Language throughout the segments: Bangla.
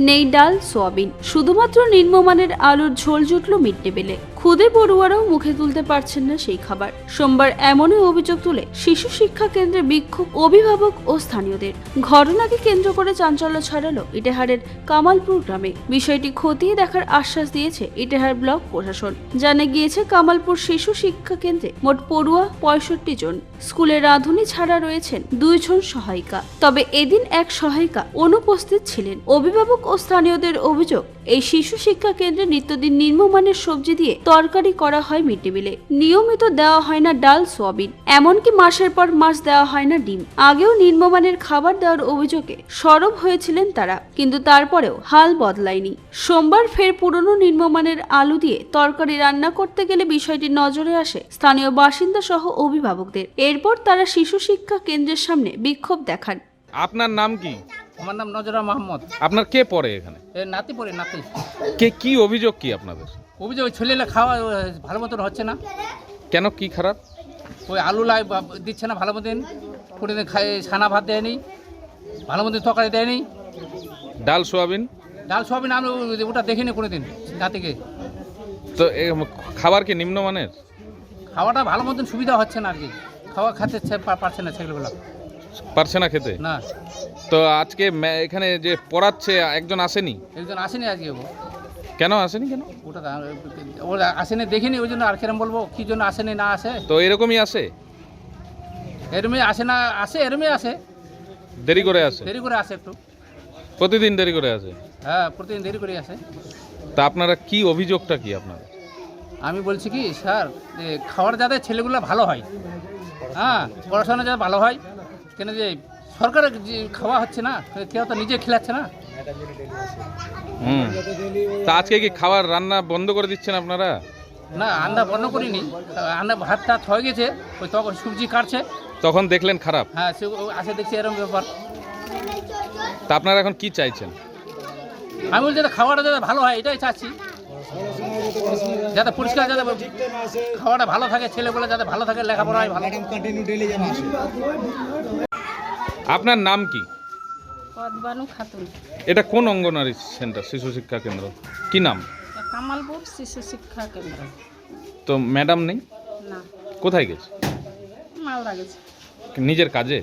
নেই ডাল সোয়াবিন, শুধুমাত্র নিম্নমানের আলুর ঝোল জুটল মিড ডে মিলে। খুদে পড়ুয়ারাও মুখে তুলতে পারছেন না সেই খাবার। সোমবার এমনই অভিযোগ তুলে শিশু শিক্ষা কেন্দ্রে বিক্ষোভ অভিভাবক ও স্থানীয়দের। ঘটনাকে কেন্দ্র করে চাঞ্চল্য ছড়ালো ইটাহারের কামালপুর গ্রামে। বিষয়টি খতিয়ে দেখার আশ্বাস দিয়েছে ইটাহার ব্লক প্রশাসন। জানা গিয়েছে, কামালপুর শিশু শিক্ষা কেন্দ্রে মোট পড়ুয়া 65 জন। স্কুলে রাঁধুনি ছাড়া রয়েছেন 2 জন সহায়িকা। তবে এদিন এক সহায়িকা অনুপস্থিত ছিলেন। অভিভাবক ও স্থানীয়দের অভিযোগ, এই শিশু শিক্ষা কেন্দ্রে নিত্যদিন নিম্নমানের সবজি দিয়ে তরকারি করা হয় মিড ডে মিলে। নিয়মিত দেওয়া হয় না ডাল সোয়াবিন, এমনকি মাসের পর মাস দেওয়া হয় না ডিম। আগেও নিম্নমানের খাবার দেওয়ার অভিযোগে সরব হয়েছিলেন তারা, কিন্তু তারপরেও হাল বদলায়নি। সোমবার ফের পুরনো নিম্নমানের আলু দিয়ে তরকারি রান্না করতে গেলে বিষয়টি নজরে আসে স্থানীয় বাসিন্দা সহ অভিভাবকদের। এরপর তারা শিশু শিক্ষা কেন্দ্রের সামনে বিক্ষোভ দেখান। আপনার নাম কি? আমার নাম নজরা মাহমুদ। আপনার কে পড়ে এখানে? নাতি পড়ে নাতি। কি অভিযোগ কি আপনাদের? অভিযোগ ওই ছেলেরা খাওয়া ভালো মতন হচ্ছে না। কেন, কি খারাপ? ওই আলু লাই দিচ্ছে না ভালো মতন, কোনোদিন ছানা ভাত দেয়নি, ভালো মতন তরকারি দেয়নি। ডাল সোয়াবিন আমি ওটা দেখিনি কোনোদিন নাতিকে। তো খাবার কি নিম্নমানের? খাওয়াটা ভালো মতন সুবিধা হচ্ছে না আর কি, খাওয়া খেতে পারছে না ছেলেগুলো, পারছে না খেতে না। তো আজকে এখানে যে পড়াচ্ছে একজন আসেনি? একজন আসেনি আজকে। কেন আসেনি? কেন ওটা ওরা আসেনি দেখিনি, ওই জন্য আর কিরম বলবো কি জন্য আসেনি না আসে। তো এরকমই আসে, এরমই আসে না আসে, এরমই আসে, দেরি করে আসে, দেরি করে আসে একটু। প্রতিদিন দেরি করে আসে? হ্যাঁ, প্রতিদিন দেরি করে আসে। তা আপনারা কি অভিযোগটা কি আপনাদের? আমি বলছি কি স্যার, খাওয়ার যাতে ছেলেগুলো ভালো হয়, হ্যাঁ, পড়াশোনা যাতে ভালো হয়, কেন যে সরকারের যে খাওয়া হচ্ছে না, কেউ তো নিজে খেলাচ্ছে না। তা আজকে কি খাবার রান্না বন্ধ করে দিচ্ছেন আপনারা? না, আন্ডা বন্ধ করিনি, আন্ডা ভাত টাত হয়ে গেছে, ওই তখন সবজি কাটছে, তখন দেখলেন খারাপ? হ্যাঁ, সে আসে দেখছি এরকম ব্যাপার। তা আপনারা এখন কি চাইছেন? আমি বলছি যাতে খাওয়াটা যাতে ভালো হয় এটাই চাচ্ছি, যাতে পরিষ্কার, যাতে খাওয়াটা ভালো থাকে, ছেলেগুলো যাতে ভালো থাকে, লেখাপড়া হয় ভালো। আপনার নাম কি? পদ্মানু খাতুন। এটা কোন অঙ্গনওয়াড়ি সেন্টার, শিশু শিক্ষা কেন্দ্র? কি নাম? কামালপুর শিশু শিক্ষা কেন্দ্র। তো ম্যাডাম নেই? না, কোথায় গেছে? মালদা গেছে, নিজের কাজে?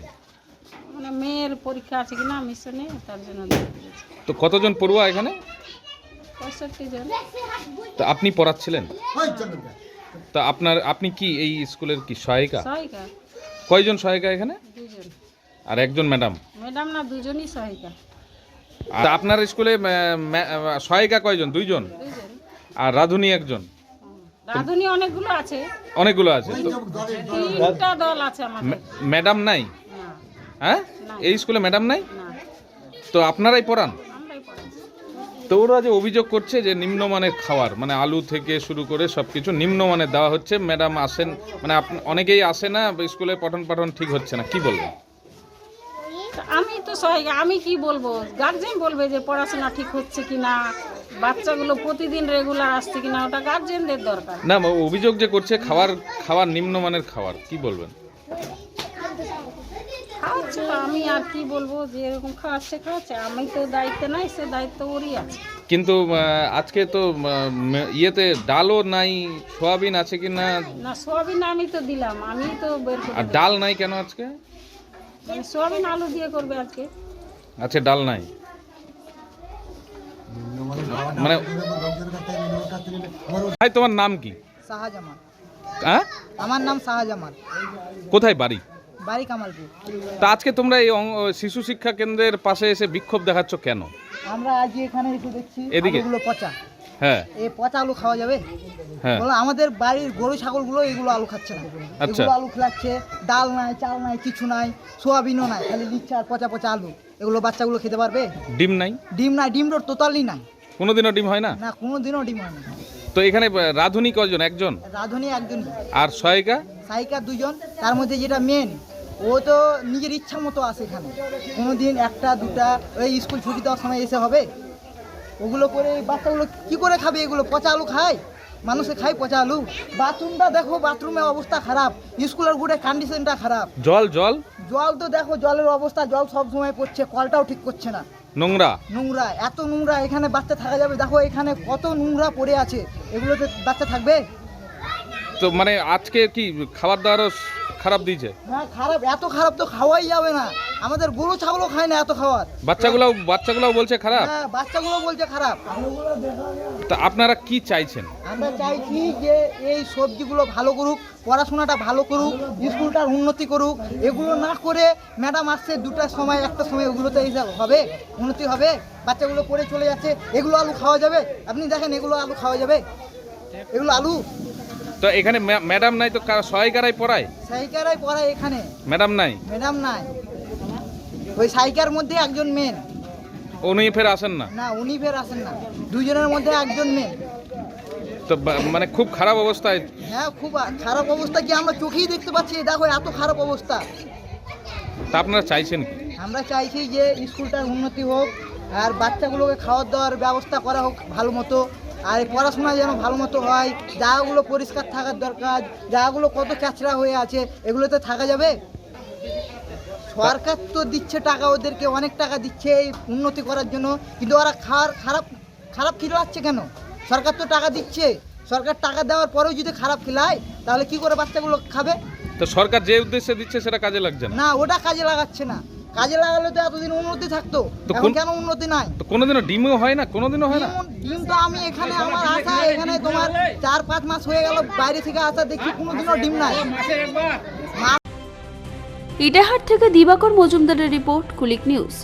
মানে মেয়ের পরীক্ষা আছে কিনা মিশনে, তার জন্য দেখতে গেছে। তো কতজন পড়ুয়া এখানে? 65 জন। তো আপনি পড়াচ্ছিলেন? তা আপনি কি এই স্কুলের কি সহায়িকা? সহায়িকা কয়জন সহায়িকা এখানে? 2 জন। আর একজন ম্যাডাম? ম্যাডাম না, 2 জনই সহায়িকা। আর আপনার স্কুলে সহায়িকা কয়জন? 2 জন। 2 জন। আর রাঁধুনি একজন? রাঁধুনি অনেকগুলো আছে, অনেকগুলো আছে। তো 3টা দল আছে আমাদের। ম্যাডাম নাই? না, হ্যাঁ, এই স্কুলে ম্যাডাম নাই? না, তো আপনারাই পড়ান? আমরাই পড়াচ্ছি। তো ওরা যে অভিযোগ করছে যে নিম্নমানের খাবার, মানে আলু থেকে শুরু করে সব কিছু নিম্নমানের দেওয়া হচ্ছে, ম্যাডাম আসেন, মানে অনেকেই আসে না, স্কুলে পঠন পাঠন ঠিক হচ্ছে না, কি বলবেন? আমি তো সহায়িকা, আমি কি বলবো? গার্জেন বলবে যে পড়াশোনা ঠিক হচ্ছে কিনা, বাচ্চাগুলো প্রতিদিন রেগুলার আসছে কিনা, ওটা গার্জেনদের দরকার। না, অভিযোগ যে করছে খাবার নিম্নমানের খাবার, কি বলবেন? খাওয়াচ্ছে তো, আমি আর কি বলবো, যে এরকম খাওয়াচ্ছে, আমি তো দায়িত্ব নাই, সে দায়িত্ব ওরই আছে। কিন্তু আজকে তো ইয়েতে ডালও নাই, সোয়াবিন আছে কি না? না, সোয়াবিন আমি তো দিলাম, আমি তো বের করে আর দিলাম। ডাল নাই কেন আজকে? মানে সোয়াবিন আলু দিয়ে করবে আজকে। আচ্ছা, ডাল নাই, মানে ভাই তোমার নাম কি? শাহজামান। হ্যাঁ, আমার নাম শাহজামান, কোথায় বাড়ি? বাড়ি কামালপুর। তা আজকে তোমরা এই শিশু শিক্ষা কেন্দ্রের পাশে এসে বিক্ষোভ দেখাচ্ছ কেন? আমরা আজকে এখানে এসে দেখছি এদিকে? আলুগুলো পচা। হ্যাঁ, এই পচা আলু খাওয়া যাবে? হ্যাঁ, বলো, আমাদের বাড়ির গরু ছাগলগুলো এগুলো আলু খাচ্ছে না, আচ্ছা। এগুলো আলু খেলাচ্ছে, ডাল নাই, চাল নাই, কিছু নাই, সোয়াবিনও নাই, খালি দিচ্ছে আর পচা পচা আলু। এগুলো বাচ্চাগুলো খেতে পারবে? ডিম নাই? ডিম নাই, ডিম টোটালি নাই, কোনোদিনও ডিম হয় না? না, কোনোদিনও ডিম হয় না। তো এখানে রাঁধুনি কজন? একজন? রাঁধুনি একজন, আর সহায়িকা? সাইকা 2 জন। তার মধ্যে যেটা মেন, ও তো নিজের ইচ্ছা মতো আসে এখানে, কোনোদিন 1টা 2টা, ওই স্কুল ছুটি দেওয়ার সময় এসে হবে। ওগুলো করে বাচ্চাগুলো কি করে খাবে? এগুলো পচা আলু খায়, মানুষে খায় পচা আলু। বাথরুমটা দেখো, বাথরুমের অবস্থা খারাপ, স্কুলের গুড়ে কন্ডিশনটা খারাপ। জল জল তো দেখো, জলের অবস্থা, জল সব সময় পড়ছে, কলটাও ঠিক করছে না। নোংরা। নোংরা, এত নোংরা, এখানে বাচ্চা থাকা যাবে? দেখো এখানে কত নোংরা পড়ে আছে, এগুলোতে বাচ্চা থাকবে? তো মানে আজকে কি খাবার দাবারও খারাপ দিয়েছে? হ্যাঁ খারাপ, এত খারাপ তো খাওয়াই যাবে না, আমাদের গরু ছাগলও খায় না এত খাবার। বাচ্চাগুলোও বলছে খারাপ। হ্যাঁ বাচ্চাগুলো বলছে খারাপ। তা আপনারা কি চাইছেন? আমরা চাইছি যে এই সবজিগুলো ভালো করুক, পড়াশোনাটা ভালো করুক, স্কুলটার উন্নতি করুক। এগুলো না করে ম্যাডাম আসছে 2টার সময় 1টার সময়, ওগুলোতে এইসব হবে? উন্নতি হবে? বাচ্চাগুলো পড়ে চলে যাচ্ছে, এগুলো আলু খাওয়া যাবে? আপনি দেখেন এগুলো আলু খাওয়া যাবে? এগুলো আলু? তো এখানে ম্যাডাম নাই তো সহায়িকারাই পড়ায়? সাইকারাই পড়ায় এখানে, ম্যাডাম নাই? ম্যাডাম নাই। ওই সাইকার মধ্যে একজন মেন। উনি ফের আসেন না? না উনি ফের আসেন না, দুজনের মধ্যে একজন মেন। তো মানে খুব খারাপ অবস্থায়। হ্যাঁ খুব খারাপ অবস্থা, কি আমরা চোখেই দেখতে পাচ্ছি, দেখো এত খারাপ অবস্থা। তা আপনারা চাইছেন কি? আমরা চাইছি যে স্কুলটার উন্নতি হোক, আর বাচ্চাগুলোকে খাওয়ার দাওয়ার ব্যবস্থা করা হোক ভালো মতো, আর পড়াশোনা যেন ভালো মতো হয়। জায়গাগুলো পরিষ্কার থাকার দরকার, জায়গাগুলো কত ক্যাচরা হয়ে আছে, এগুলোতে থাকা যাবে? সরকার তো দিচ্ছে টাকা, ওদেরকে অনেক টাকা দিচ্ছে এই উন্নতি করার জন্য, কিন্তু ওরা খারাপ খিলাচ্ছে কেন? সরকার তো টাকা দিচ্ছে, সরকার টাকা দেওয়ার পরেও যদি খারাপ খিলায় তাহলে কি করে বাচ্চাগুলো খাবে? তো সরকার যে উদ্দেশ্যে দিচ্ছে সেটা কাজে লাগছে না? না ওটা কাজে লাগাচ্ছে না, কাজে লাগালে তো এতদিন উন্নতি থাকতো, তো এখন কেন উন্নতি নাই? তো কোনোদিনও ডিমও হয় না? কোনোদিনও হয় না? ডিম তো আমি এখানে আমার আসা, এখানে তোমার 4-5 মাস হয়ে গেল বাইরে থেকে আসা, দেখি কোনোদিনও ডিম নাই। ইটাহার থেকে দিবাকর মজুমদারের রিপোর্ট, কুলিক নিউজ।